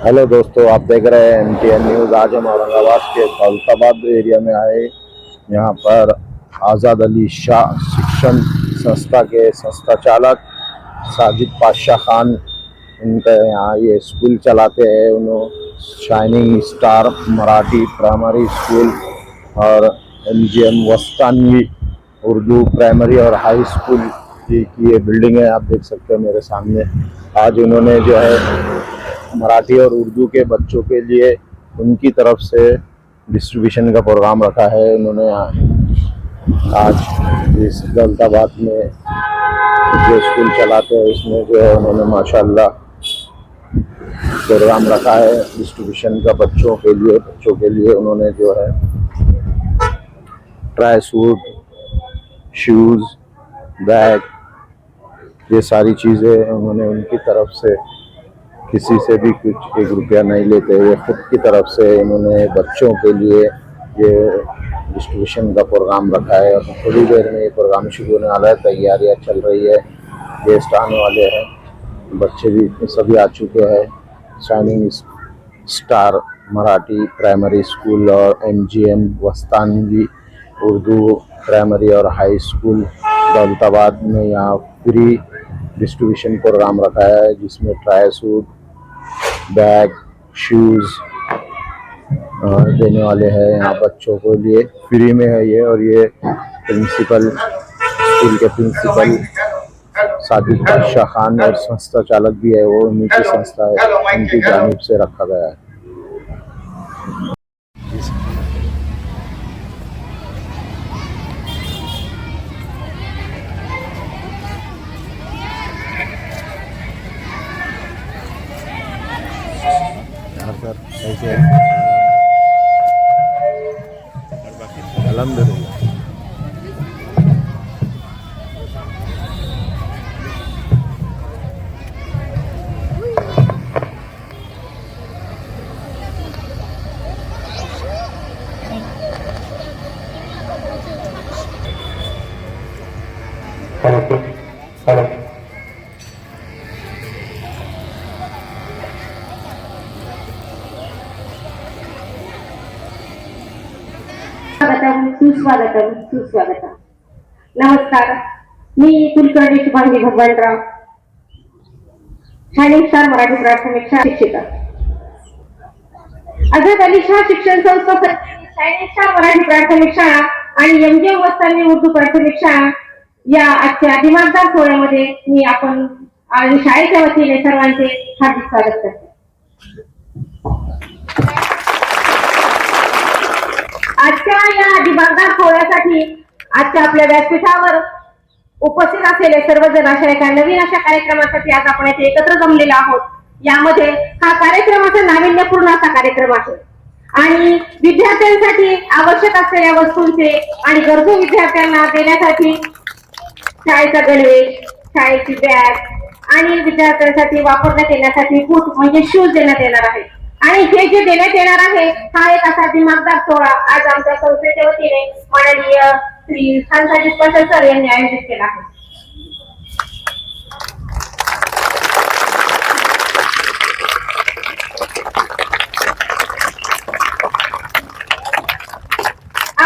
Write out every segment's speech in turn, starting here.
Hello दोस्तों, आप देख रहे हैं MTN न्यूज़। आज हम औरंगाबाद के दौलताबाद एरिया में आए। यहाँ पर आज़ाद अली शाह शिक्षण संस्था के संस्था चालक साजिद पाशाह खान, इनका यहाँ ये स्कूल चलाते हैं। उन्होंने shining star Marathi primary school और MGM वस्तानवी उर्दू प्राइमरी और हाई स्कूल की ये बिल्डिंग है, आप देख सकते हैं मेरे सामने। आज उन्होंने जो है मराठी और उर्दू के बच्चों के लिए उनकी तरफ से डिस्ट्रीब्यूशन का प्रोग्राम रखा है। उन्होंने आज इस दौलताबाद में जो स्कूल चलाते हैं उसमें जो है उन्होंने माशाल्लाह प्रोग्राम रखा है डिस्ट्रीब्यूशन का बच्चों के लिए उन्होंने जो है ट्राई सूट, शूज़, बैग, ये सारी चीज़ें उन्होंने उनकी तरफ से, किसी से भी कुछ 1 रुपया नहीं लेते हुए खुद की तरफ से इन्होंने बच्चों के लिए ये डिस्ट्रीब्यूशन का प्रोग्राम रखा है। और थोड़ी देर में ये प्रोग्राम शुरू होने वाला है, तैयारियां चल रही है, गेस्ट आने वाले हैं, बच्चे भी सभी आ चुके हैं। Shining star Marathi primary school और MGM वस्तानवी उर्दू प्राइमरी और हाई स्कूल दौलताबाद में यहाँ फ्री डिस्ट्रीब्यूशन प्रोग्राम रखा है, जिसमें ट्राई सूट, बैग, शूज़ देने वाले हैं यहाँ बच्चों को लिए, फ्री में है ये। और ये प्रिंसिपल, स्कूल के प्रिंसिपल साजिद पाशाह खान और संस्था चालक भी है, वो उन्हीं की संस्था है, उनकी जानिब से रखा गया है। सर कैसे अल्हम्दुलिल्लाह। सुस्वागतम सुस्वागतम. नमस्कार, मी कुलकर्णी शुभांगी भगवानराव, शाइनिंग स्टार मराठी प्राथमिक शाळा शिक्षिका. आझाद अली शाह शिक्षण संस्था, शाइनिंग स्टार मराठी प्राथमिक शाळा आणि MGM वस्तानवी उर्दू प्राथमिक शाळा या आजच्या दिमागदार सोहळ्यामध्ये मी आपण आणि शाळेच्या वतीने सर्वांचे हार्दिक स्वागत करते. आजच्या या दिमागदार सोहळ्यासाठी आजच्या आपल्या व्यासपीठावर उपस्थित असलेले सर्वजण अशा एका नवीन अशा कार्यक्रमासाठी आज आपण येथे एकत्र जमलेलो आहोत. यामध्ये हा कार्यक्रमाचा नाविन्यपूर्ण असा कार्यक्रम आहे आणि विद्यार्थ्यांसाठी आवश्यक असलेल्या वस्तूंचे आणि गरजू विद्यार्थ्यांना देण्यासाठी शाळेचा गणवेश, शाळेची बॅग आणि विद्यार्थ्यांसाठी वापरण्यात येण्यासाठी बूट म्हणजे शूज देण्यात येणार आहे. आणि हे जे देण्यात येणार आहे हा एक असा दिमागदार सोहळा आज आमच्या संस्थेच्या वतीने माननीय श्री साजिद पाशाह सर यांनी आयोजित केला आहे.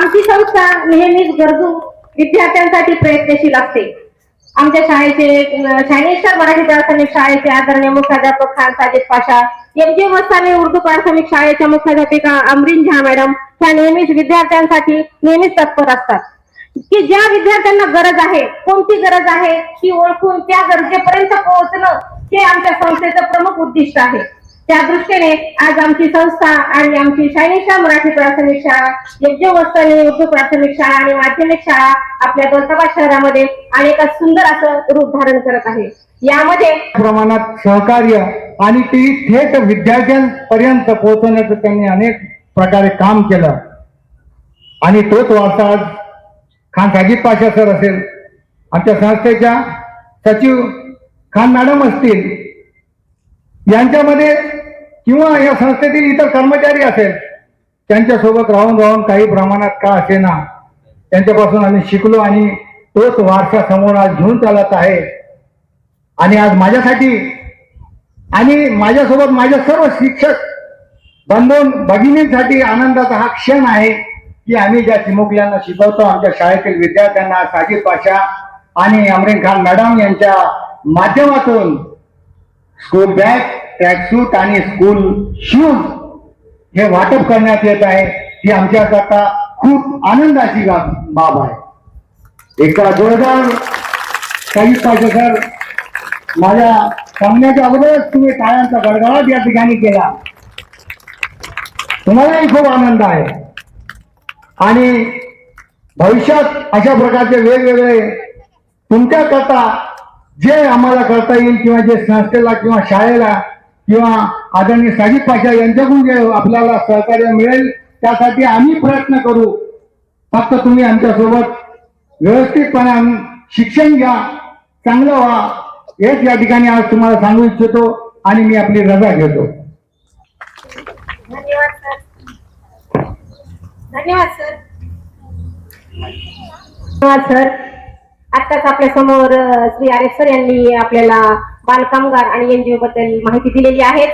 आमची संस्था नेहमीच गरजू विद्यार्थ्यांसाठी प्रयत्नशील असते. आमच्या शाळेचे शाइनिंग स्टार मराठी प्राथमिक शाळेचे आदरणीय मुख्याध्यापक खान साजिद पाशाह, MGM वस्तानवी उर्दू प्राथमिक शाळेच्या मुख्याध्यापिका अमरीन झा मॅडम ह्या नेहमीच विद्यार्थ्यांसाठी नेहमीच तत्पर असतात की ज्या विद्यार्थ्यांना गरज आहे, कोणती गरज आहे ती ओळखून त्या गरजेपर्यंत पोहोचणं हे आमच्या संस्थेचं प्रमुख उद्दिष्ट आहे. त्या दृष्टीने आज आमची संस्था आणि आमची शाइनिंग स्टार मराठी प्राथमिक शाळा, MGM वस्तानवी उर्दू प्राथमिक शाळा आणि माध्यमिक शाळा आपल्या दौलताबाद शहरामध्ये अनेक सुंदर असं रूप धारण करत आहे. यामध्ये प्रमाणात सहकार्य आणि ती थेट विद्यार्थ्यांपर्यंत पोहोचवण्याचं त्यांनी अनेक प्रकारे काम केलं आणि तोच वारसा आज खान साजिद पाशाह सर असेल, आमच्या संस्थेच्या सचिव खान मॅडम असतील, यांच्यामध्ये किंवा या संस्थेतील इतर कर्मचारी असेल, त्यांच्यासोबत राहून काही प्रमाणात का असेना त्यांच्यापासून आम्ही शिकलो आणि तोच वारसा समोर आज घेऊन चालत आहे. आणि आज माझ्यासाठी आणि माझ्यासोबत माझ्या सर्व शिक्षक बंधू भगिनींसाठी आनंदाचा हा क्षण आहे की आम्ही ज्या चिमुकल्यांना शिकवतो, आमच्या शाळेतील विद्यार्थ्यांना साजिद पाशा आणि अमरीन खान मॅडम यांच्या माध्यमातून स्कूल बॅग, ट्रॅकसूट आणि स्कूल शूज हे वाटप करण्यात येत आहे. ही आमच्याकरता खूप आनंदाची बाब आहे. एका जोरदार साजिद पाशा सर, माझ्या सांगण्याच्या अगोदरच तुम्ही टाळ्यांचा गडगडाट या ठिकाणी केला, तुम्हालाही खूप आनंद आहे. आणि भविष्यात अशा प्रकारचे वेगवेगळे तुमच्याकरता जे आम्हाला करता येईल किंवा जे संस्थेला किंवा शाळेला किंवा आदरणीय साजिद पाशा यांच्याकडून जे आपल्याला सहकार्य मिळेल त्यासाठी आम्ही प्रयत्न करू. फक्त तुम्ही आमच्यासोबत व्यवस्थितपणे शिक्षण घ्या, चांगलं व्हा, हेच या ठिकाणी आज तुम्हाला सांगू इच्छितो आणि मी आपली रजा घेतो. धन्यवाद सर. धन्यवाद सर. धन्यवाद सर. आत्ताच आपल्या समोर श्री आरेफ सर यांनी आपल्याला बालकामगार आणि एनजीओ बद्दल माहिती दिलेली आहे.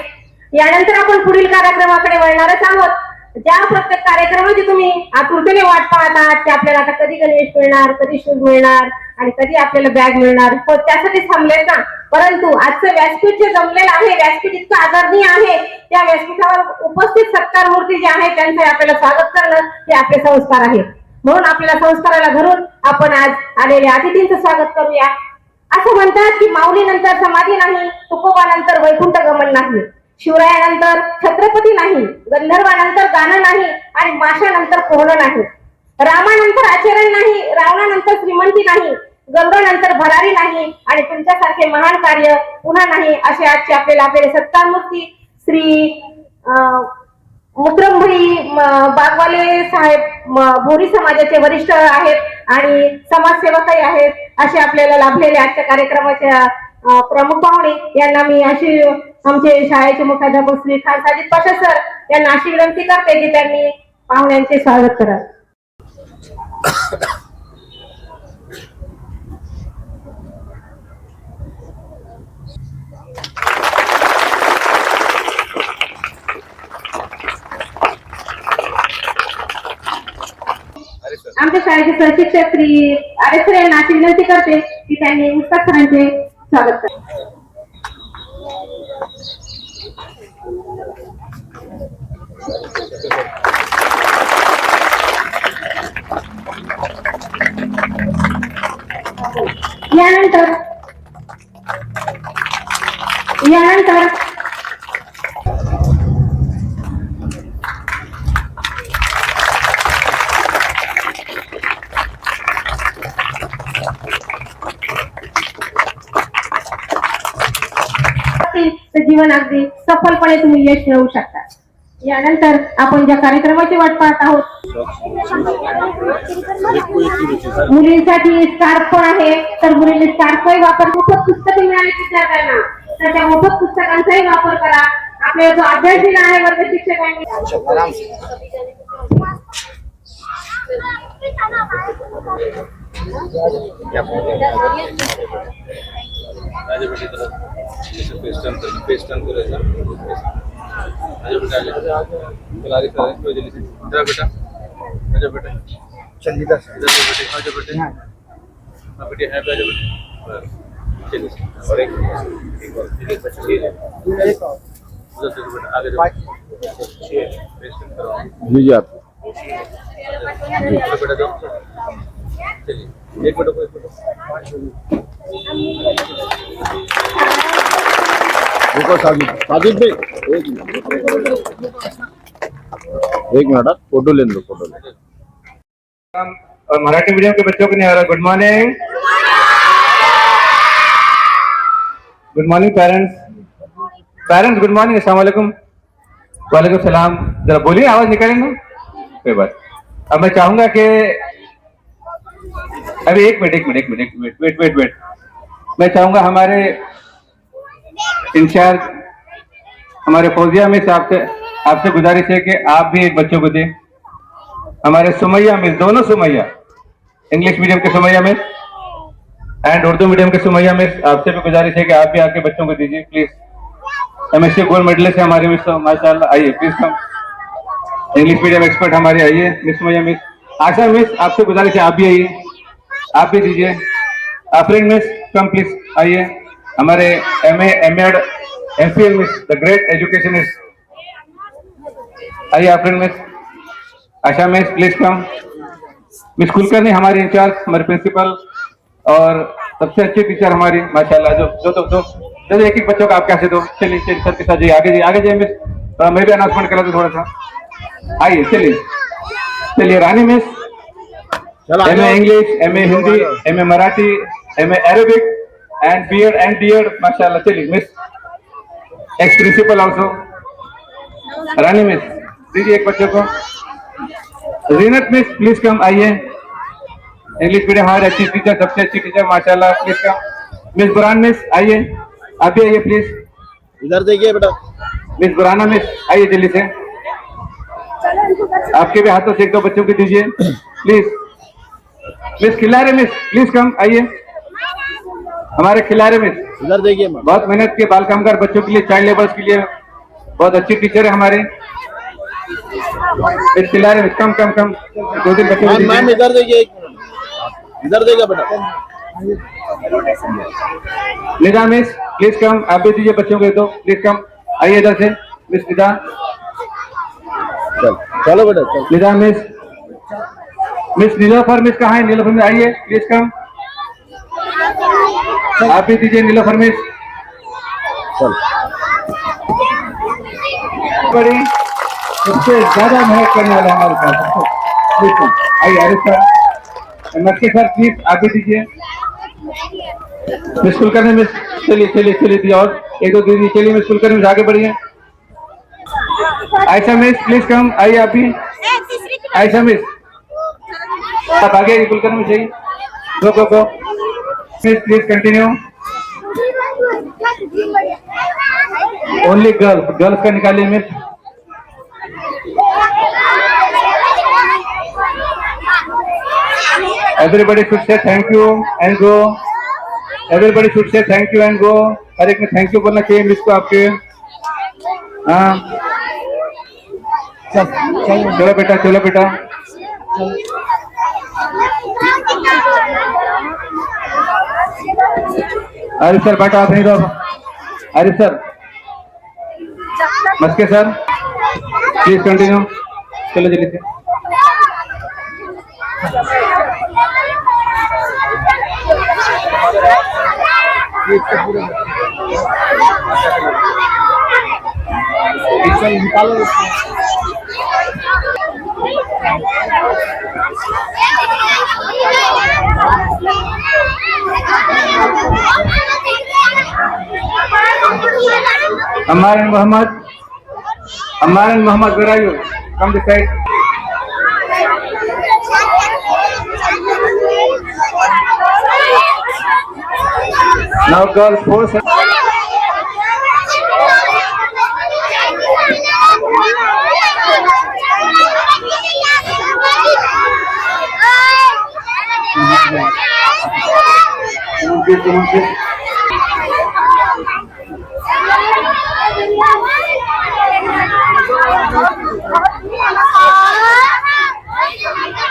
यानंतर आपण पुढील कार्यक्रमाकडे वळणारच आहोत. ज्या प्रत्येक कार्यक्रमाची तुम्ही आतुरतेने वाट पाहत आहात की आपल्याला आता कधी गणवेश मिळणार, कधी शूज मिळणार आणि कधी आपल्याला बॅग मिळणार, हो त्यासाठी थांबले ना. परंतु आजचं व्यासपीठ जे जमलेलं आहे, व्यासपीठ इतकं आदरणीय आहे, त्या व्यासपीठावर उपस्थित सत्कार मूर्ती जे आहे त्यांचे आपल्याला स्वागत करणं हे आपले संस्कार आहे. म्हणून आपल्याला संस्काराला धरून आपण आज आलेल्या अतिथींचं स्वागत करूया. असं म्हणतात की माऊलीनंतर समाधी नाही, तुकोबानंतर वैकुंठ गमन नाही, शिवरायानंतर छत्रपती नाही, गंधर्वानंतर गाणं नाही आणि माशानंतर पोहणं नाही, रामानंतर आचरण नाही, रावणानंतर श्रीमंती नाही, गंगानंतर भरारी नाही आणि तुमच्यासारखे महान कार्य पुन्हा नाही. असे आजचे आपले सत्कार मूर्ती श्री मुक्रमभाई बागवाले साहेब भोरी समाजाचे वरिष्ठ आहेत आणि समाजसेवकही आहेत. असे आपल्याला लाभलेले आजच्या कार्यक्रमाच्या प्रमुख पाहुणे यांना मी अशी आमचे शाळेचे मुख्याध्यापक श्री खान साजिद पाशा सर यांना अशी विनंती करते की त्यांनी पाहुण्यांचे स्वागत करा. आमच्या शाळेचे सहशिक्षक श्री आरेफ सर यांना अशी विनंती करते की त्यांनी मुस्ताक सरांचे स्वागत करा. यानंतर जीवन अगदी सफलपणे तुम्ही यश मिळवू शकता. यानंतर आपण ज्या कार्यक्रमाची वाट पाहत आहोत, मुलींसाठी स्कार्फ पण आहे, तर मुलींनी स्कार्फही वापर, मोफत पुस्तके मिळाली विद्यार्थ्यांना तर त्या मोफत पुस्तकांचाही वापर करा. आपल्याला जो अभ्यास दिला आहे वर्ग शिक्षकांनी जी आप एक मिनट रुको साजिद भाई एक मिनट फोटो ले लो, फोटो ले. और मराठी मीडियम के बच्चों को नहीं आ रहा. Good morning, good morning parents good morning, अस्सलाम वालेकुम. वालेकुम सलाम. जरा बोलिए, आवाज निकालें ना, कोई बात. अब मैं चाहूंगा कि अभी एक मिनट वेट. मैं चाहूंगा हमारे इंचार्ज हमारे फौजिया मिस आपसे गुजारिश है कि आप भी एक बच्चों को दें. हमारे सुमैया मिस, दोनों सुमैया, इंग्लिश मीडियम के Sumaiya miss and Urdu medium के सुमैया मिस, आपसे भी गुजारिश है कि आप भी आके बच्चों को दीजिए प्लीज. MSc गोल्ड मेडलिस्ट है हमारे मिस, माशाल्लाह। आइए please come. English medium expert हमारे, आइए मिस मुझे मिस आशा मिस, आपसे गुजारिश है आप भी आइए, आप भी दीजिए। आफरीन मिस कम प्लीज, आइए। हमारे MA MAd MPhil miss, the great educationist, आइए Afreen miss. Asha miss please come. Miss Kulkarni हमारी इंचार्ज, हमारे प्रिंसिपल और सबसे अच्छी टीचर हमारी माशाल्लाह। जो एक एक बच्चों का आप कैसे दो। चलिए चलिए सर के साथ जाइए, आगे जाइए, आगे जाइए मिस। मैं भी अनाउंसमेंट करा दूं थोड़ा सा, आइए चलिए चलिए। Rani miss MA English, MA Hindi, MA Marathi, MA Arabic and BEd and DEd माशाल्लाह। चलिए miss ex principal also. Rani miss दीजिए एक बच्चे को। जीनत मिस प्लीज कम, आइए। इंग्लिश मीडियम हमारे अच्छी टीचर, सबसे अच्छी टीचर माशाल्लाह, प्लीज कम। मिस बुरान मिस आइए, आप भी आइए प्लीज। इधर देखिए बेटा। मिस बुराना मिस आइए जल्दी से, आपके भी हाथों से एक दो बच्चों को दीजिए please. Miss Khilare miss please कम, आइए। हमारे खिलारे मिस इधर देखिए मैम। बहुत मेहनत के बाल कामगार बच्चों के लिए, चाइल्ड लेबर्स के लिए बहुत अच्छी टीचर है हमारे। मिस खिलारे मिस कम कम कम, दो तीन बच्चों को मैम दीजिए। इधर देखिए, इधर देखिए बेटा। निदा मिस प्लीज कम, आप भी दीजिए बच्चों को दो, प्लीज कम, आइए इधर से। मिस निदा, चलो बेटा चलो। Nida miss. Miss Nilofar miss कहाँ है? नीलोफर मिस आइए प्लीज कम, आप भी दीजिए नीलोफर मिस। चल बड़ी सबसे ज्यादा मेहनत करने वाला हमारे पास, बिल्कुल। आइए आरिफ सर, नक्की सर प्लीज आप भी दीजिए। मिस कुलकर्णी मिस चलिए चलिए चलिए दिए, और एक दो दीदी चलिए। मिस कुलकर्णी मिस आगे बढ़िए। आयशा मिस प्लीज कम, आइए आप भी। आयशा मिस आप आगे आइए, कुलकर्णी मिस आइए। Go go go miss please continue. Only girls, girls का निकालिए miss. Everybody should say thank you and go. Everybody should say thank you and go. हर एक में थैंक यू बोलना चाहिए मिस को आपके। हाँ चलो बेटा, चलो बेटा। आरिफ सर बेटा आप नहीं रहो। Arif sir, Maske sir please continue, चलो जल्दी से। Ammar and Muhammad, Ammar and Muhammad, where are you? Come this side. Now girls, 4 seconds.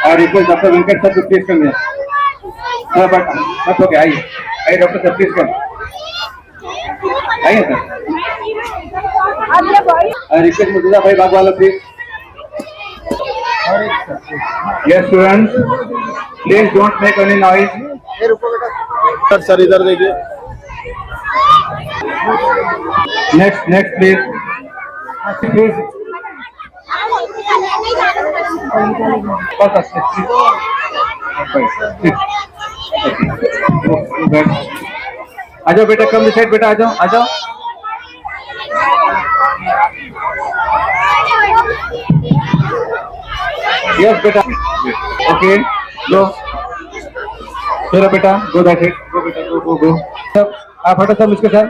और रिक्वेस्ट डॉक्टर वेंकट सर को प्लीज कम है। बट ओके, आइए आइए डॉक्टर सर प्लीज कम, आइए सर। रिक्वेस्ट मुर्तजा भाई बाग वाला please. Yes students please don't make any noise. Sir इधर देखिए। Next next please please. बस आ जाओ बेटा, कम साइड बेटा, आ जाओ आ जाओ। यस बेटा, ओके गो। चलो बेटा गो दैट इट, गो बेटा गो गो गो। सब आप हटो सब इसके साथ।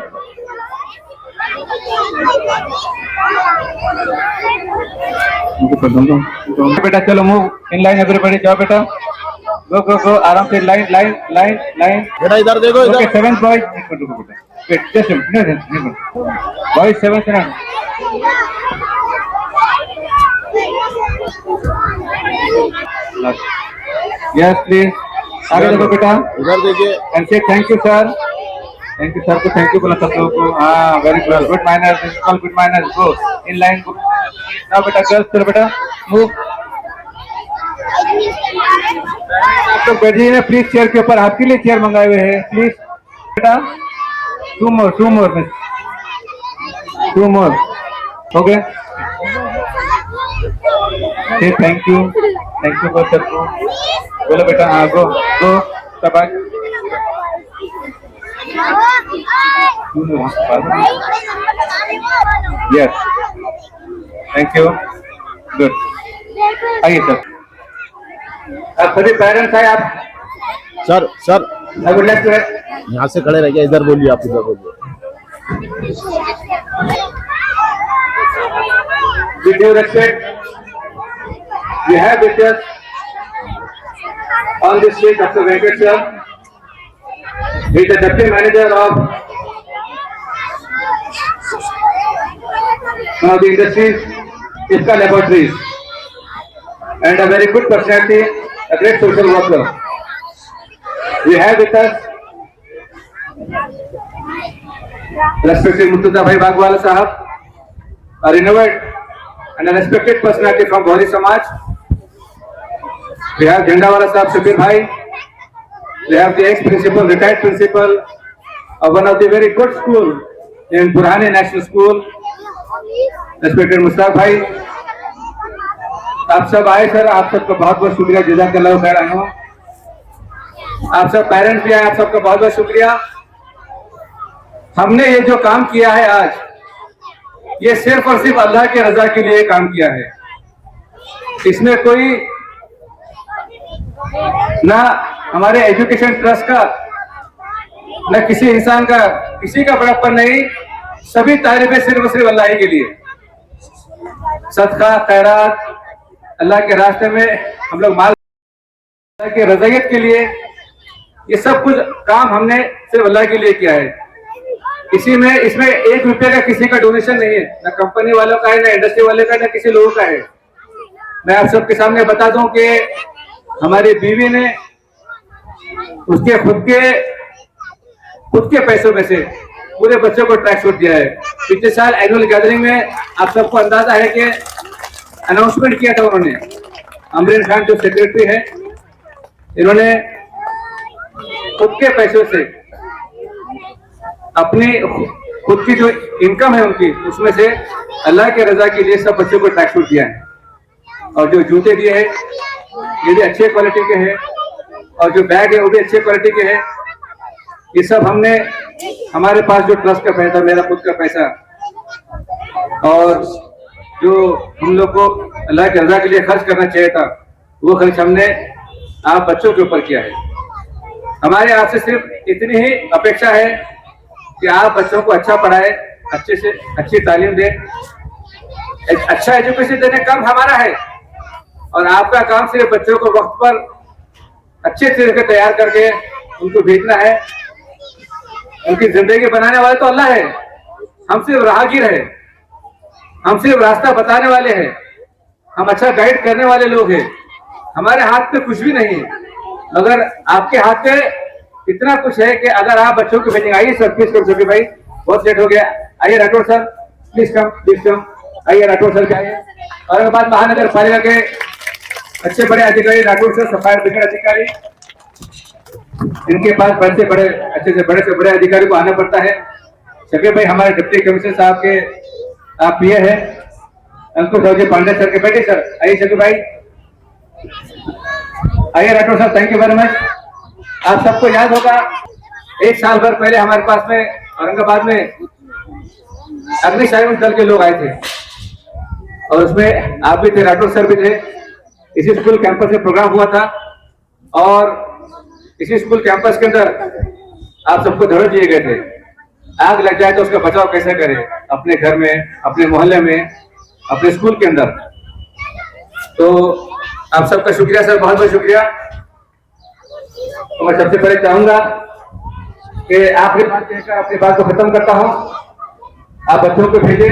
बेटा चलो मूव इन लाइन, एवरीबॉडी जाओ बेटा, गो आराम से लाइन लाइन लाइन लाइन बेटा इधर देखो ओके इधर 7 बॉयज एक मिनट रुको बेटा wait just a minute boys 7 second yes please आगे देखो बेटा इधर देखिए and say thank you sir को थैंक यू बोला सब लोगों को हाँ very good manners principal good manners go in line now बेटा गर्ल्स चलो बेटा मूव आप लोग बैठ जाइए प्लीज चेयर के ऊपर आपके लिए चेयर मंगाए हुए हैं प्लीज बेटा two more okay thank you बहुत सबको बोलो बेटा हाँ गो सब आज यस थैंक यू गुड आइए सर अब सभी पेरेंट्स आए आप sir sir I would like to यहाँ से खड़े रह गए इधर बोलिए आप इधर बोलिए with due respect, we have with us on this stage Dr. Venkat sir. He is the deputy manager of one of the industries, ISCA Laboratories, and a very good personality, a great social worker. We have with us respected Murtuza Bhai Bagwala Sahab, a renowned and a respected personality from Gauri Samaj. We have Jhandawala Sahab Shabir Bhai. We have the ex-principal, retired principal of one of the very good school in Burhani National School, respected Mustaq Bhai. आप सब आए sir, आप सबका बहुत बहुत शुक्रिया, जज़ाकल्लाह खैर आए हो। आप सब पेरेंट्स भी आए, आप सबका बहुत बहुत शुक्रिया। हमने ये जो काम किया है आज, ये सिर्फ और सिर्फ अल्लाह की रजा के लिए काम किया है। इसमें कोई ना हमारे एजुकेशन ट्रस्ट का, ना किसी इंसान का, किसी का बड़प्पन नहीं, सभी तारीफें सिर्फ और सिर्फ अल्लाह ही के लिए। सदका खैरात अल्लाह के रास्ते में हम लोग माल अल्लाह की रज़ायत के लिए, ये सब कुछ काम हमने सिर्फ अल्लाह के लिए किया है। इसमें 1 रुपये का किसी का डोनेशन नहीं है, ना कंपनी वालों का है, ना इंडस्ट्री वाले का, ना किसी लोगों का है। मैं आप सबके सामने बता दूं कि हमारी बीवी ने उसके खुद के पैसों में से पूरे बच्चों को ट्रैक सूट दिया है। पिछले साल एनुअल गैदरिंग में आप सबको अंदाजा है कि अनाउंसमेंट किया था उन्होंने, अमरीन खान जो सेक्रेटरी है, इन्होंने खुद के पैसों से अपनी खुद की जो इनकम है उनकी, उसमें से अल्लाह के रजा के लिए सब बच्चों को ट्रैक सूट दिया है। और जो जूते दिए हैं ये भी अच्छे क्वालिटी के हैं, और जो बैग है वो भी अच्छे क्वालिटी के हैं। ये सब हमने हमारे पास जो ट्रस्ट का पैसा, मेरा खुद का पैसा, और जो हम लोग को अल्लाह के रजा के लिए खर्च करना चाहिए था, वो खर्च हमने आप बच्चों के ऊपर किया है। हमारे आपसे सिर्फ इतनी ही अपेक्षा है कि आप बच्चों को अच्छा पढ़ाए, अच्छे से अच्छी तालीम दें। एक अच्छा एजुकेशन देने का काम हमारा है, और आपका काम सिर्फ बच्चों को वक्त पर अच्छे तरीके से तैयार करके उनको भेजना है। उनकी जिंदगी बनाने वाले तो अल्लाह है, हम सिर्फ राहगीर है, हम सिर्फ रास्ता बताने वाले हैं, हम अच्छा गाइड करने वाले लोग हैं। हमारे हाथ में कुछ भी नहीं है, मगर आपके हाथ में इतना कुछ है कि अगर आप बच्चों को भेजेंगे। आइए सर प्लीज कम, भाई बहुत लेट हो गया। आइए राठौर सर प्लीज कम। आइए राठौर सर के आइए। औरंगाबाद महानगर पालिका के अच्छे बड़े अधिकारी राठौर सर, सफाई ब्रिगेड अधिकारी, इनके पास बड़े से बड़े अधिकारी को आना पड़ता है। शकीर भाई हमारे डिप्टी कमिश्नर साहब के आप पीए है, अंकुश रावजी पांडे सर के बेटे सर। आइए शकीर भाई, आइए Rathore sir, thank you very much. आप सबको याद होगा 1 साल भर पहले हमारे पास में औरंगाबाद में अग्निशमन दल के लोग आए थे, और उसमें आप भी थे, राठौर सर भी थे। इसी स्कूल कैंपस में प्रोग्राम हुआ था, और इसी स्कूल कैंपस के अंदर आप सबको धड़क दिए गए थे, आग लग जाए तो उसका बचाव कैसे करें अपने घर में, अपने मोहल्ले में, अपने स्कूल के अंदर। तो आप सबका शुक्रिया सर, बहुत बहुत शुक्रिया। तो मैं सबसे पहले चाहूंगा कि आखिरी बात कहकर अपनी बात को खत्म करता हूं। आप बच्चों को भेजे,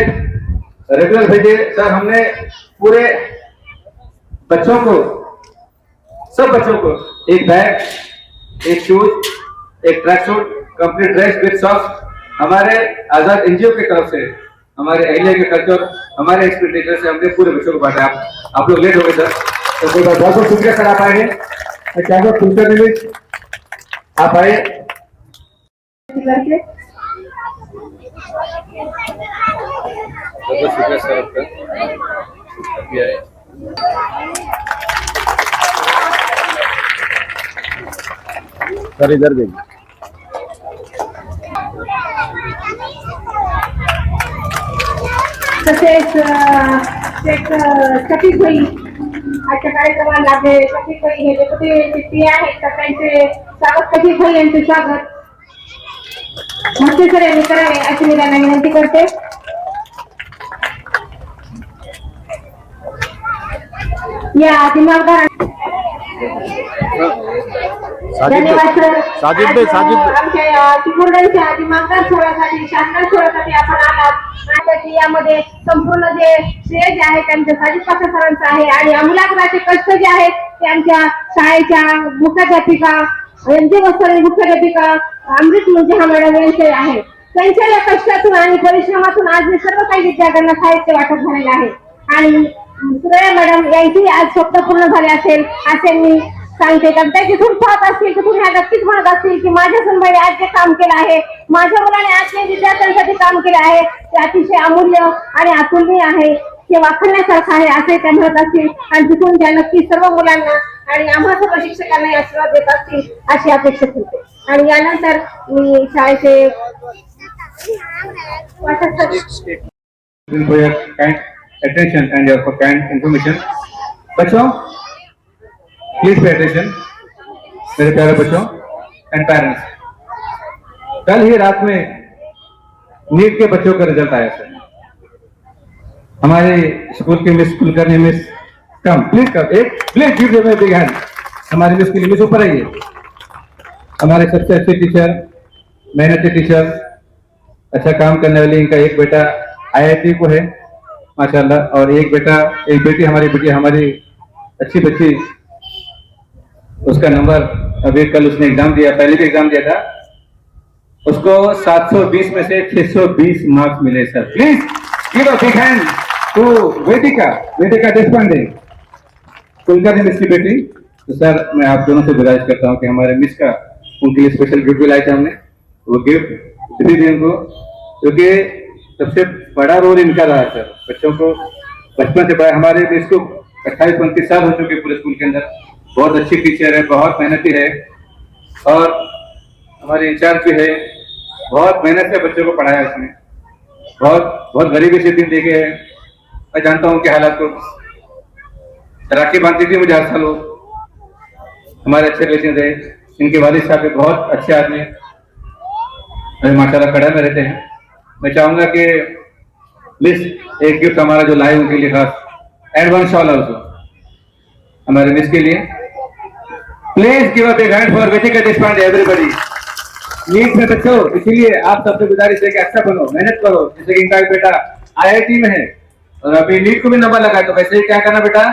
रेगुलर भेजे। सर हमने पूरे बच्चों को, सब बच्चों को एक बैग, एक शूज, एक track suit, complete dress with socks हमारे आजाद एनजीओ की तरफ से, हमारे अहिल्या के कल्चर, हमारे एक्सपेक्टेशन से हमने पूरे बच्चों को बांटा। आप लोग लेट हो गए सर, तो कोई बात, बहुत बहुत शुक्रिया सर आप आए हैं। मैं चाहूंगा फ्यूचर में भी आप आए। बहुत शुक्रिया सर आपका, सर इधर देखिए। तसेच एक सखी होई आजच्या कार्यक्रमाला लागले सखी होई हे deputy आहेत तर त्यांचे स्वागत सखी होई यांचे स्वागत मस्ती सर यांनी करावे अशी मी त्यांना विनंती करते। या दिमागदार धन्यवाद सर। साजिद भाई, साजिद भाई। आमच्या चिमुरड्यांच्या दिमागदार सोहळ्यासाठी, शानदार सोहळ्यासाठी आपण आलात आणि यामध्ये संपूर्ण जे श्रेय जे आहे त्यांचं साजिद पाशा सरांचं आहे आणि अमूलाग्राचे कष्ट जे आहेत ते आमच्या शाळेच्या मुख्याध्यापिका यांचे वस्त्र मुख्याध्यापिका अमृत मुंजे मॅडम यांचे आहे। त्यांच्या या कष्टातून आणि परिश्रमातून आज मी सर्व काही विद्यार्थ्यांना साहित्य वाटप झालेले आहे आणि सुरया मॅडम यांची आज स्वप्न पूर्ण झाले असेल असे मी सांगते। कारण त्या जिथून पाहत असतील तिथून ह्या नक्कीच म्हणत असतील की माझ्या सुनबाईने आज जे काम केलं आहे, माझ्या मुलाने आज जे विद्यार्थ्यांसाठी काम केलं आहे ते अतिशय अमूल्य आणि अतुलनीय आहे, ते वाखण्यासारखं आहे असे त्या म्हणत असतील आणि तिथून त्या नक्की सर्व मुलांना आणि आम्हा सर्व शिक्षकांना आशीर्वाद देत असतील अशी अपेक्षा ठेवते। आणि यानंतर मी शाळेचे attention and your kind information। बच्चों प्लीज पे अटेंशन, मेरे प्यारे बच्चों एंड पेरेंट्स। कल ही रात में नीट के बच्चों का रिजल्ट आया सर। हमारे स्कूल के miss Kulkarni miss come please एक please give them a big hand. हमारी मिस के लिए मिस ऊपर आइए। हमारे सबसे अच्छे टीचर, मेहनती टीचर, अच्छा काम करने वाली इनका एक बेटा IIT को है माशाल्लाह, और एक बेटी हमारी अच्छी बच्ची, उसका नंबर अभी कल उसने एग्जाम दिया, पहले भी एग्जाम दिया था, उसको 720 में से 620 मार्क्स मिले sir. Please give a big hand to Vedika Deshpande, Kulkarni miss की बेटी। तो सर मैं आप दोनों से गुजारिश करता हूँ कि हमारे मिस का उनके लिए स्पेशल गिफ्ट भी लाए थे हमने, वो गिफ्ट भी दें उनको, क्योंकि सबसे बड़ा रोल इनका रहा है सर। बच्चों को बचपन से बड़ा, हमारे देश को 28-29 साल हो चुके पूरे स्कूल के अंदर। बहुत अच्छी टीचर है, बहुत मेहनती है और हमारे इंचार्ज भी है, बहुत मेहनत से बच्चों को पढ़ाया इसने, बहुत गरीबी से दिन देखे है। मैं जानता हूँ उनके हालात को। राखी बांधती थी मुझे हर साल वो, हमारे अच्छे रिलेशन थे। इनके वालिद साहब बहुत अच्छे आदमी, माशाल्लाह कड़ा में रहते हैं। मैं चाहूंगा कि मिस एक गिफ्ट हमारा जो लाए उनके लिए खास, एंड वन शॉल आल्सो हमारे मिस के लिए। Please give a big hand for Vedika Deshpande everybody. NEET में बच्चों, इसीलिए आप सबसे गुजारिश है कि अच्छा बनो, मेहनत करो। जैसे कि इनका एक बेटा IIT में है और अभी नीट को भी नंबर लगा, तो वैसे ही क्या करना बेटा,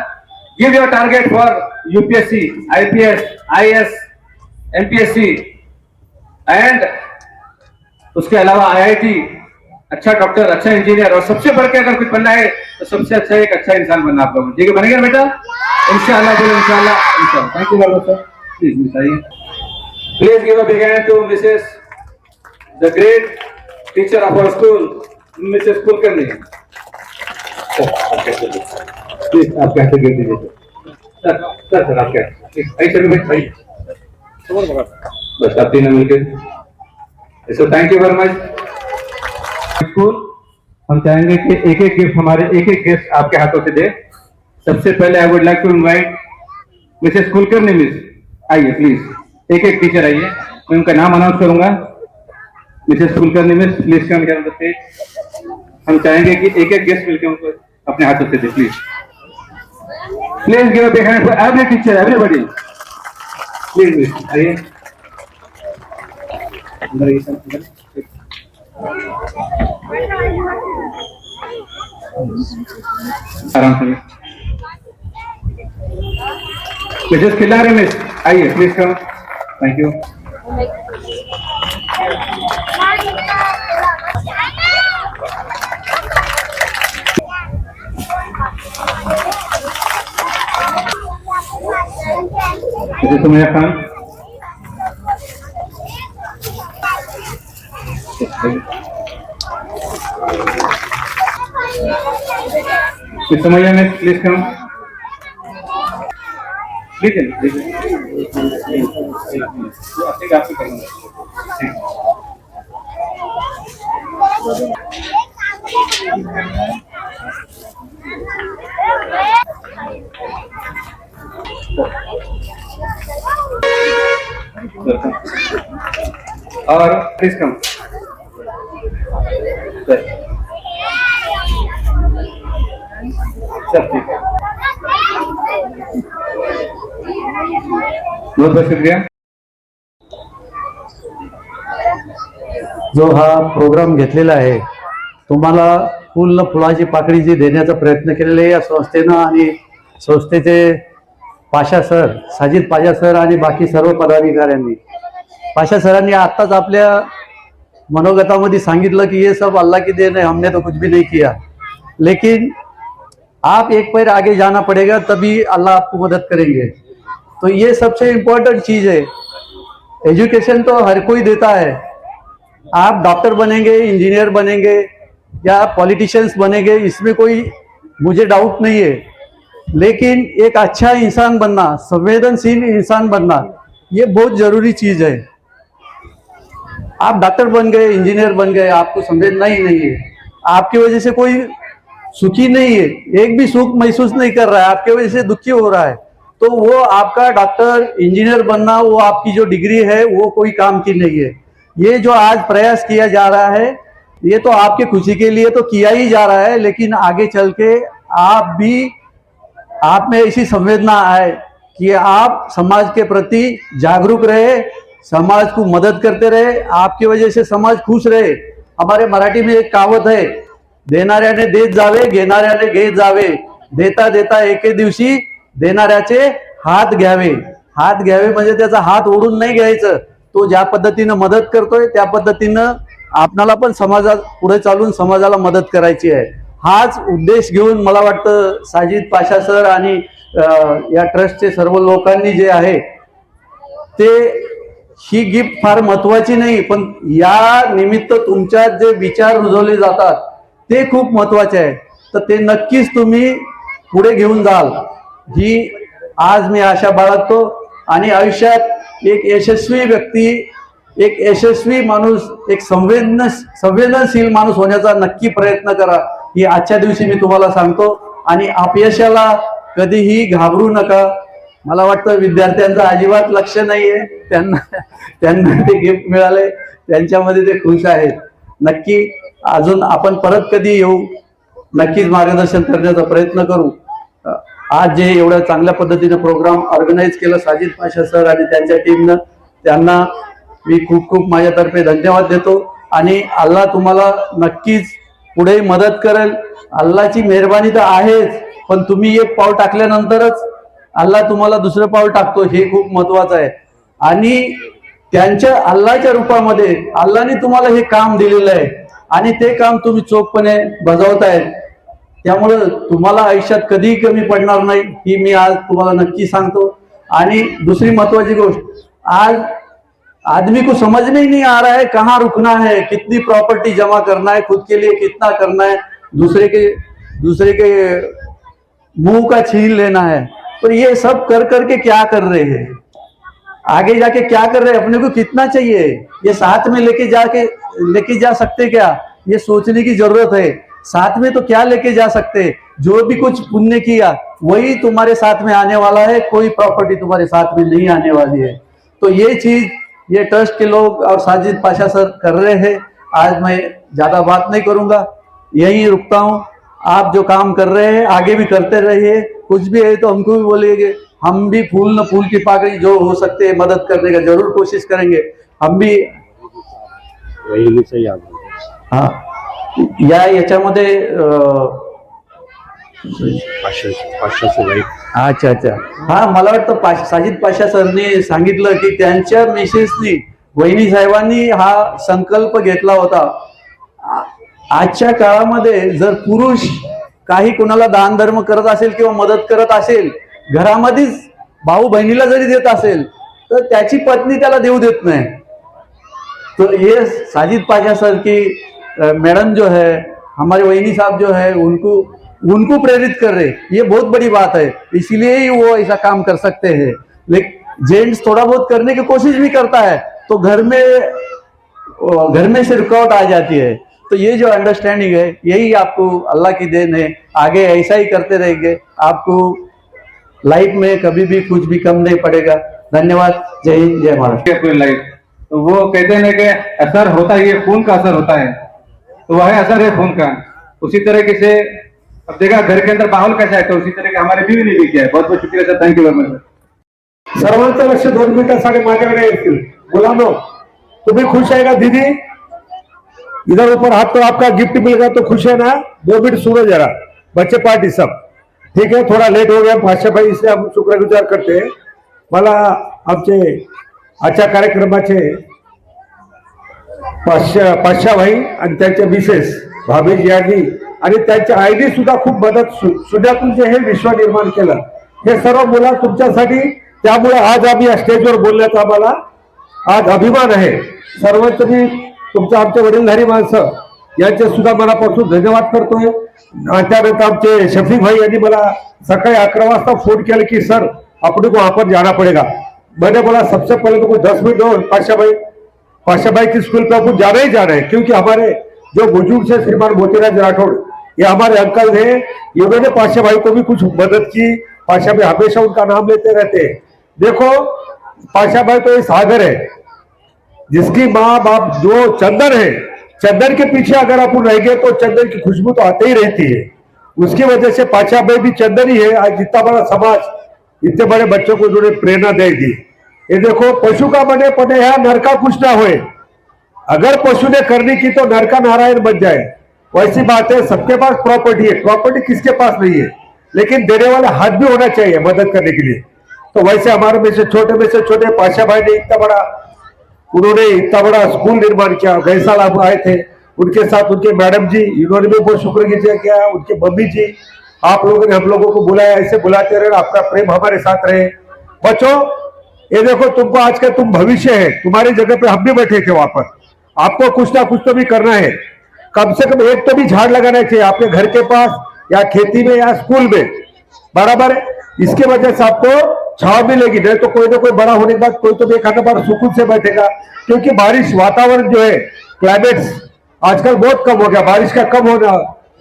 give your target for UPSC, IPS, IAS, MPSC and उसके अलावा IIT, अच्छा डॉक्टर, अच्छा इंजीनियर, और सबसे बढ़ के अगर कुछ बनना है तो सबसे अच्छा एक अच्छा इंसान बनना आप लोगों। ठीक है, बनेगा बेटा इंशाल्लाह, बोलो इंशाल्लाह। Thank you very much sir. Please miss आइए। Please give a big hand to Mrs the great teacher of our school, Mrs Kulkarni. Please आप क्या गिफ्ट दीजिए सर आप क्या ऐसे भी भाई बस आप तीनों मिलकर। So thank you very much. School हम चाहेंगे कि एक एक गिफ्ट हमारे एक एक गेस्ट आपके हाथों से दे। सबसे पहले I would like to invite Mrs Kulkarni miss, आइए प्लीज। एक एक टीचर आइए, मैं उनका नाम अनाउंस करूंगा। Mrs Kulkarni miss please come here on the stage. हम चाहेंगे कि एक एक गेस्ट मिलकर उनको अपने हाथों से दे please. Please give a big hand for every teacher, everybody. Please miss आइए। आराम से मिसेस खिलारी मिस आइए please come thank you Sumaiya Khan Sumaiya miss please come और प्लीज कम सब ठीक है बहुत बहुत शुक्रिया जो हा प्रोग्राम घेतलेला आहे तुम्हाला पूर्ण फुलाची पाकळी जी देण्याचा प्रयत्न केलेला आहे या संस्थेनं आणि संस्थेचे पाशा सर साजिद पाशा सर आणि बाकी सर्व पदाधिकाऱ्यांनी पाशा सरांनी आत्ताच आपल्या मनोगतामध्ये सांगितलं कि ये सब अल्लाह की देन है, हमने तो कुछ भी नहीं किया, लेकिन आप एक पैर आगे जाना पड़ेगा तभी अल्लाह आपको मदद करेंगे। तो ये सबसे इम्पोर्टेंट चीज है। एजुकेशन तो हर कोई देता है, आप डॉक्टर बनेंगे, इंजीनियर बनेंगे या पॉलिटिशियंस बनेंगे, इसमें कोई मुझे डाउट नहीं है, लेकिन एक अच्छा इंसान बनना, संवेदनशील इंसान बनना, ये बहुत जरूरी चीज है। आप डॉक्टर बन गए, इंजीनियर बन गए, आपको संवेदना ही नहीं है, आपकी वजह से कोई सुखी नहीं है, एक भी सुख महसूस नहीं कर रहा है, आपके वजह से दुखी हो रहा है, तो वो आपका डॉक्टर इंजीनियर बनना, वो आपकी जो डिग्री है वो कोई काम की नहीं है। ये जो आज प्रयास किया जा रहा है ये तो आपके खुशी के लिए तो किया ही जा रहा है, लेकिन आगे चल के आप में ऐसी संवेदना आए कि आप समाज के प्रति जागरूक रहे, समाज को मदद करते रहे, आपकी वजह से समाज खुश रहे। हमारे मराठी में एक कहावत है, देणाऱ्याने देत जावे, घेणाऱ्याने घेत जावे, देता देता एके दिवशी देणाऱ्याचे हात घ्यावे। हात घ्यावे म्हणजे त्याचा हात ओढून नाही घ्यायचं, तो ज्या पद्धतीनं मदत करतोय त्या पद्धतीनं आपणाला पण समाजात पुढे चालून समाजाला मदत करायची आहे। हाच उद्देश घेऊन मला वाटतं साजिद पाशा सर आणि या ट्रस्टचे सर्व लोकांनी जे आहे ते ही गिफ्ट फार महत्वाची नाही, पण या निमित्त तुमच्यात जे विचार रुजवले जातात ते खूप महत्वाचे आहे, तर ते नक्कीच तुम्ही पुढे घेऊन जाल ही आज मी आशा बाळगतो। आणि आयुष्यात एक यशस्वी व्यक्ती, एक यशस्वी माणूस, एक संवेदनशील माणूस होण्याचा नक्की प्रयत्न करा, ही आजच्या दिवशी मी तुम्हाला सांगतो। आणि अपयशाला कधीही घाबरू नका। मला वाटतं विद्यार्थ्यांचं अजिबात लक्ष नाहीये, त्यांना ते गिफ्ट मिळाले, त्यांच्यामध्ये ते खुश आहेत। नक्की अजून आपण परत कधी येऊ, नक्कीच मार्गदर्शन करण्याचा प्रयत्न करू। आज जे एवढ्या चांगल्या पद्धतीने प्रोग्राम ऑर्गनाइज केलं साजिद पाशा सर आणि त्यांच्या टीमनं, त्यांना मी खूप खूप माझ्यातर्फे धन्यवाद देतो। आणि अल्लाह तुम्हाला नक्कीच पुढे मदत करेल। अल्लाहची मेहरबानी तर आहेच, पण तुम्ही एक पाऊल टाकल्यानंतरच अल्लाह तुम्हाला दुसरं पाऊल टाकतो, हे खूप महत्वाचं आहे। आणि त्यांच्या अल्लाहच्या रूपामध्ये अल्लाहने तुम्हाला हे काम दिलेलं आहे आणि ते काम तुम्ही चोखपणे बजावतायत, त्यामुळे तुम्हाला आयुष्यात कधीही कमी पडणार नाही, ही मी आज तुम्हाला नक्की सांगतो। आणि दूसरी महत्वाची गोष्ट, आज आदमी को समझ में ही नहीं आ रहा है कहाँ रुकना है, कितनी प्रॉपर्टी जमा करना है, खुद के लिए कितना करना है, दूसरे के मुंह का छीन लेना है। पर ये सब कर करके क्या कर रहे हैं, आगे जाके क्या कर रहे हैं, अपने को कितना चाहिए, ये साथ में लेके जा सकते क्या, ये सोचने की जरूरत है। साथ में तो क्या लेके जा सकते, जो भी कुछ पुण्य किया वही तुम्हारे साथ में आने वाला है, कोई प्रॉपर्टी तुम्हारे साथ में नहीं आने वाली है। तो ये चीज ये ट्रस्ट के लोग और साजिद पाशा सर कर रहे हैं। आज मैं ज्यादा बात नहीं करूंगा, यही रुकता हूँ। आप जो काम कर रहे हैं आगे भी करते रहिए, कुछ भी है तो हमको भी बोलिएगा, हम भी फूल न फूल की पाकड़ी जो हो सकते है मदद करने का जरूर कोशिश करेंगे। हम भी वहिनीचाही आभार. हा याच्यामध्ये 500 वाईट. अच्छा अच्छा. हा मला वाटतं साजिद पाशा सरने सांगितलं की त्यांच्या मिसेसनी वहिनी साहेबांनी हा संकल्प घेतला होता. आजच्या काळामध्ये जर पुरुष काही कोणाला दान धर्म करत असेल किंवा मदत करत असेल, घरामध्येच भाऊ बहिणीला जरी देत असेल तर त्याची पत्नी त्याला देऊ देत नाही. तो ये साजिद पाशा सर की मैडम जो है, हमारे वहीनी साहब जो है, उनको प्रेरित कर रहे, ये बहुत बड़ी बात है. इसलिए ही वो ऐसा काम कर सकते हैं. लेकिन जेंट्स थोड़ा बहुत करने की कोशिश भी करता है तो घर में से रुकावट आ जाती है. तो ये जो अंडरस्टैंडिंग है, यही आपको अल्लाह की देन है. आगे ऐसा ही करते रहेंगे, आपको लाइफ में कभी भी कुछ भी कम नहीं पड़ेगा. धन्यवाद. जय हिंद, जय महाराष्ट्र. पूरी लाइफ तो वो कहते हैं कि असर होता है, ये खून का असर होता है, तो वह असर है खून का. उसी तरीके से अब देखा घर के अंदर माहौल कैसा है, तो उसी तरह के हमारे बीवी ने भी किया है. बहुत बहुत शुक्रिया sir, thank you very much. सर्वांचं लक्ष 2 मिनिटांसाठी माझ्याकडे येतील. मुलांनो, तुम्ही खुश आहे का दीदी? इधर ऊपर हाथ, तो आपका गिफ्ट मिल गया तो खुश है ना? 2 मिनट सुनो जरा, बच्चे पार्टी सब. ठीक है, थोड़ा लेट हो गया पाशा भाई, इसलिए हम शुक्रगुजार करते हैं. मला आमचे आजच्या कार्यक्रमाचे पाशा भाई आणि त्यांचे मिसेस भाभीजी यांनी आणि त्यांच्या आईने सुद्धा खूप मदत, शून्यातून जे हे विश्व निर्माण केलं, हे सर्व मुलं तुमच्यासाठी. त्यामुळे आज आम्ही या स्टेजवर बोलण्याचा आम्हाला आज अभिमान आहे. सर्वांचं मी तुमचं, आमचे वडीलधारी माणसं यांचे सुद्धा मनापासून धन्यवाद करतोय. त्यानंतर आमचे शफीक भाई यांनी मला सकाळी 11 वाजता फोन केला की सर अपने को वहां पर जाना पड़ेगा. मैंने बोला सबसे पहले तो 10 मिनट दो पाशा भाई की स्कूल पे आपको जाना ही जाना है, क्योंकि हमारे जो बुजुर्ग से श्रीमान मोतीराज राठौड़, ये हमारे अंकल है. इन्होंने पाशा भाई को भी कुछ मदद की. पाशा भाई हमेशा उनका नाम लेते रहते हैं. देखो पाशा भाई तो ये सागर है जिसकी माँ बाप जो चंदन है, चंदन के पीछे अगर अपन रह गए तो चंदन की खुशबू तो आते ही रहती है. उसकी वजह से पाशा भाई भी चंदन ही है. आज इतना बड़ा समाज, इतने बड़े बच्चों को उन्होंने प्रेरणा दे दी. ये देखो, पशु का बने पने है, नर का कुछ ना होए. अगर पशु ने करनी की तो नर का नारायण बन जाए. वैसी बात है, सबके पास प्रॉपर्टी है. प्रॉपर्टी किसके पास नहीं है, लेकिन देने वाला हाथ भी होना चाहिए मदद करने के लिए. तो वैसे हमारे में से छोटे पाशा भाई ने उन्होंने इतना बड़ा स्कूल निर्माण किया. गए साल आप आए थे, उनके साथ उनके मैडम जी, इन्होंने भी बहुत शुक्रगुजार किया. उनके मम्मी जी, आप लोगों ने हम लोगों को बुलाया. ऐसे बुलाते रहे, आपका प्रेम हमारे साथ रहे. बच्चों, ये देखो, तुमको आज का तुम भविष्य है. तुम्हारी जगह पे हम भी बैठे थे वहां पर. आपको कुछ ना कुछ तो भी करना है. कम से कम एक तो भी झाड़ लगाना चाहिए आपके घर के पास, या खेती में, या स्कूल में. बराबर है. इसके वजह से आपको छाव मिलेगी. नहीं तो कोई ना कोई बड़ा होने के बाद कोई तो भी एक आधा बार सुकून से बैठेगा. क्योंकि बारिश, वातावरण जो है, क्लाइमेट्स आजकल बहुत कम हो गया, बारिश का कम होना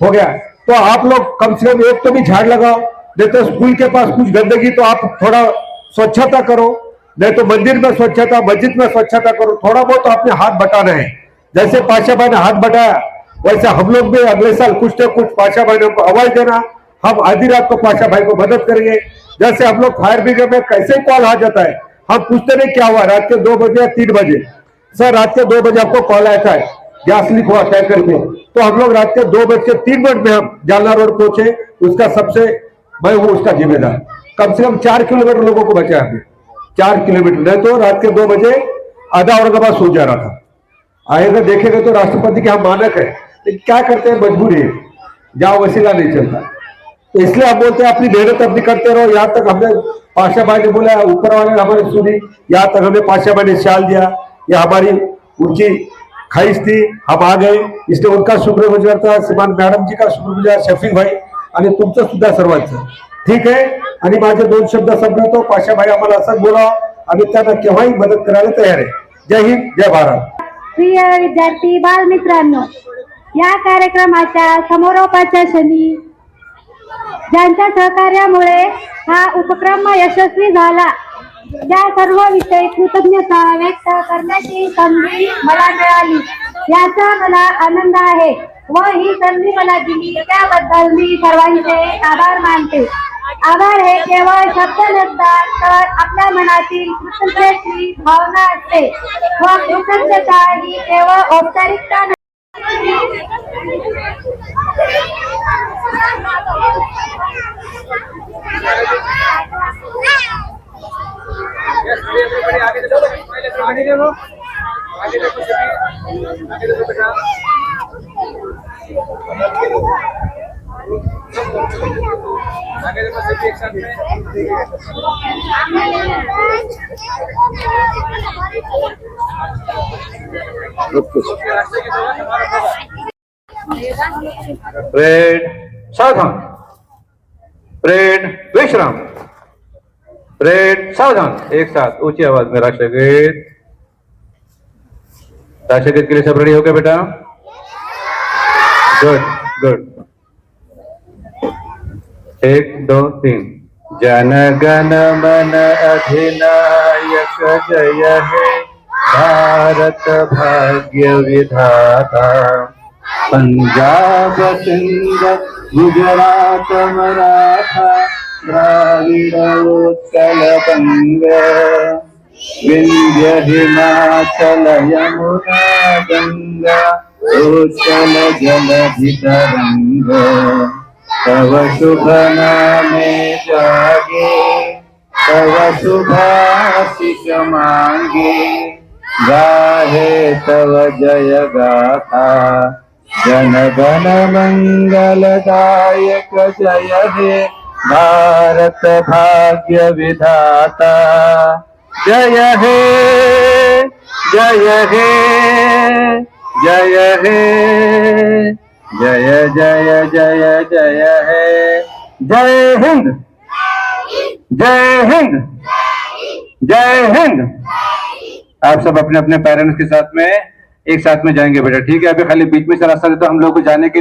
हो गया. तो आप लोग कम से कम एक तो भी झाड़ लगाओ. नहीं तो स्कूल के पास कुछ गंदगी तो आप थोड़ा स्वच्छता करो. नहीं तो मंदिर में स्वच्छता, मस्जिद में स्वच्छता करो. थोड़ा बहुत तो आपने हाथ बटाना है. जैसे पाशा भाई ने हाथ बटाया, वैसे हम लोग भी अगले साल कुछ न कुछ पाशा भाई ने हमको आवाज देना. हम आधी रात को पाशा भाई को मदद करेंगे. जैसे हम लोग फायर ब्रिगेड में कैसे कॉल आ जाता है, हम पूछते नहीं क्या हुआ, रात के 2 बजे या 3 बजे. सर रात के 2 बजे आपको कॉल आया था, गैस लीक हुआ टैंकर में. तो हम लोग रात के 2:03 में हम जालना रोड पहुंचे. उसका सबसे मैं हूँ उसका जिम्मेदार. कम से कम 4 किलोमीटर लोगों को बचाया हमने. 4 किलोमीटर. नहीं तो रात के 2 बजे आधा औरंगाबाद सो जा रहा था. आएगा देखेगा तो राष्ट्रपति के हम मानक है, लेकिन क्या करते हैं, मजबूरी है, जहाँ वसीला नहीं चलता. तो इसलिए हम बोलते हैं अपनी मेहनत अपनी करते रहो. यहाँ तक हमने पाशा भाई ने बोला, ऊपर वाले ने हमारी सुनी, यहाँ तक हमें पाशा भाई ने शाल दिया. ये हमारी उनकी ख्वाहिश थी, हम आ गए. इसलिए उनका शुक्रगुजार था. श्रीमान मॅडम जी का शुक्रगुजार, शफीक भाई आणि तुमचं सुद्धा सर्वांचं. ठीक आहे. आणि माझे 2 शब्द संपवतो. पाशा भाई आम्हाला असंच बोलावं, आम्ही त्यांना केव्हाही मदत करायला तयार आहे. जय हिंद, जय भारत. प्रिय विद्यार्थी बालमित्रांनो, या कार्यक्रमाच्या समारोपाच्या क्षणी ज्यांच्या सहकार्यामुळे हा उपक्रम यशस्वी झाला, त्या सर्व विषयी कृतज्ञता व्यक्त करण्याची संधी मला मिळाली, याचा मला आनंद आहे व ही संधी मला दिली त्याबद्दल मी सर्वांचे आभार मानते. आभार हे केवळ शब्द नसतात तर आपल्या मनातील कृतज्ञतेची भावना असते व कृतज्ञता ही केवळ औपचारिकता परेड सावधान, परेड विश्राम, परेड सावधान। एक साथ ऊंची आवाज में राष्ट्रगीत। राष्ट्रगीत के लिए सब रेडी हो गए बेटा? Good good. 1 2 3। जन गण मन अधिनायक जय हे भारत भाग्य विधाता। पंजाब सिंध गुजरात मराठा द्राविड़ उत्कल बंग विंध्य हिमाचल यमुना गंगा उच्चल जलधि तरंग। तव शुभ नामे जागे तव शुभाशिष मांगे गाहे तव जय गाथा। जन गण मंगलदायक जय हे भारत भाग्य विधाता। जय हे जय हे जय हे जय जय जय जय हे। जय हिंद जय हिंद जय हिंद। आप सब अपने अपने पेरेंट्स के साथ में एक साथ में जाएंगे बेटा, ठीक है? अभी खाली बीच में से रास्ता देता हम लोग को जाने के